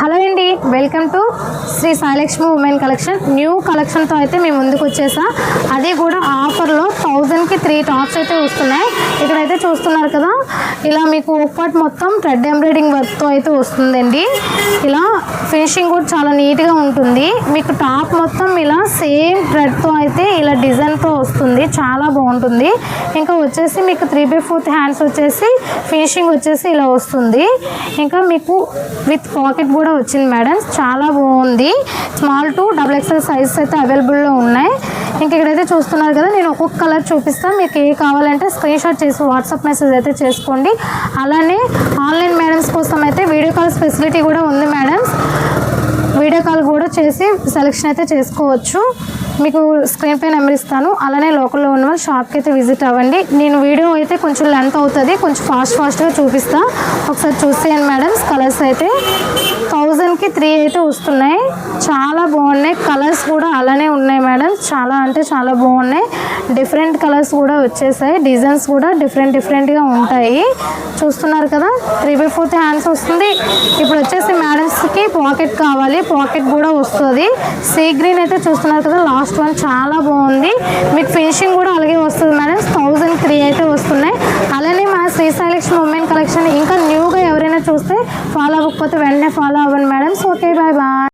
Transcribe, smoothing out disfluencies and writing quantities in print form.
Hello అండి, welcome to Shri Sailakshmi women collection. New కలెక్షన్తో అయితే మేము ముందుకు వచ్చేసా. అది కూడా ఆఫర్లో 1000కి 3 టాప్స్ అయితే వస్తున్నాయి. ఇక్కడైతే చూస్తున్నారు కదా, ఇలా మీకు ఒక్కటి మొత్తం థ్రెడ్ ఎంబ్రాయిడింగ్ వర్క్తో అయితే వస్తుందండి. ఇలా ఫినిషింగ్ కూడా చాలా నీట్గా ఉంటుంది. మీకు టాప్ మొత్తం ఇలా సేమ్ థ్రెడ్తో అయితే ఇలా డిజైన్తో వస్తుంది, చాలా బాగుంటుంది. ఇంకా వచ్చేసి మీకు 3/4 హ్యాండ్స్ వచ్చేసి ఫినిషింగ్ వచ్చేసి ఇలా వస్తుంది. ఇంకా మీకు విత్ పాకెట్ కూడా వచ్చింది మేడం, చాలా బాగుంది. స్మాల్ టు XXL సైజెస్ అయితే అవైలబుల్లో ఉన్నాయి. ఇంక ఇక్కడైతే చూస్తున్నారు కదా, నేను ఒక్కొక్క కలర్ చూపిస్తాను. మీకు ఏ కావాలంటే స్క్రీన్ షాట్ చేసి వాట్సాప్ మెసేజ్ అయితే చేసుకోండి. అలానే ఆన్లైన్ మేడమ్స్ కోసం అయితే వీడియో కాల్ ఫెసిలిటీ కూడా ఉంది మేడమ్స్. వీడియో కాల్ కూడా చేసి సెలెక్షన్ అయితే చేసుకోవచ్చు. మీకు స్క్రీన్ పై నెంబర్ ఇస్తాను. అలానే లోకల్లో ఉన్న వాళ్ళు షాప్కి అయితే విజిట్ అవ్వండి. నేను వీడియో అయితే కొంచెం లెంత్ అవుతుంది, కొంచెం ఫాస్ట్గా చూపిస్తాను. ఒకసారి చూసేయండి మేడమ్స్. కలర్స్ అయితే 1000కి 3 అయితే వస్తున్నాయి. చాలా బాగున్నాయి. కలర్స్ కూడా అలానే ఉన్నాయి మేడం, చాలా అంటే చాలా బాగున్నాయి. డిఫరెంట్ కలర్స్ కూడా వచ్చేసాయి. డిజైన్స్ కూడా డిఫరెంట్గా ఉంటాయి. చూస్తున్నారు కదా, 3/4 హ్యాండ్స్ వస్తుంది. ఇప్పుడు వచ్చేసి మేడమ్స్కి పాకెట్ కావాలి, పాకెట్ కూడా వస్తుంది. సీ గ్రీన్ అయితే చూస్తున్నారు కదా, లాస్ట్ వన్ చాలా బాగుంది. మీకు ఫినిషింగ్ కూడా అలాగే వస్తుంది మేడం. 1000కి 3 అయితే వస్తున్నాయి. అలానే మన శ్రీ సాయిలక్ష్మి ఉమెన్ కలెక్షన్ ఇంకా న్యూగా ఎవరైనా చూస్తే ఫాలో అవ్వకపోతే వెంటనే ఫాలో అవ్వండి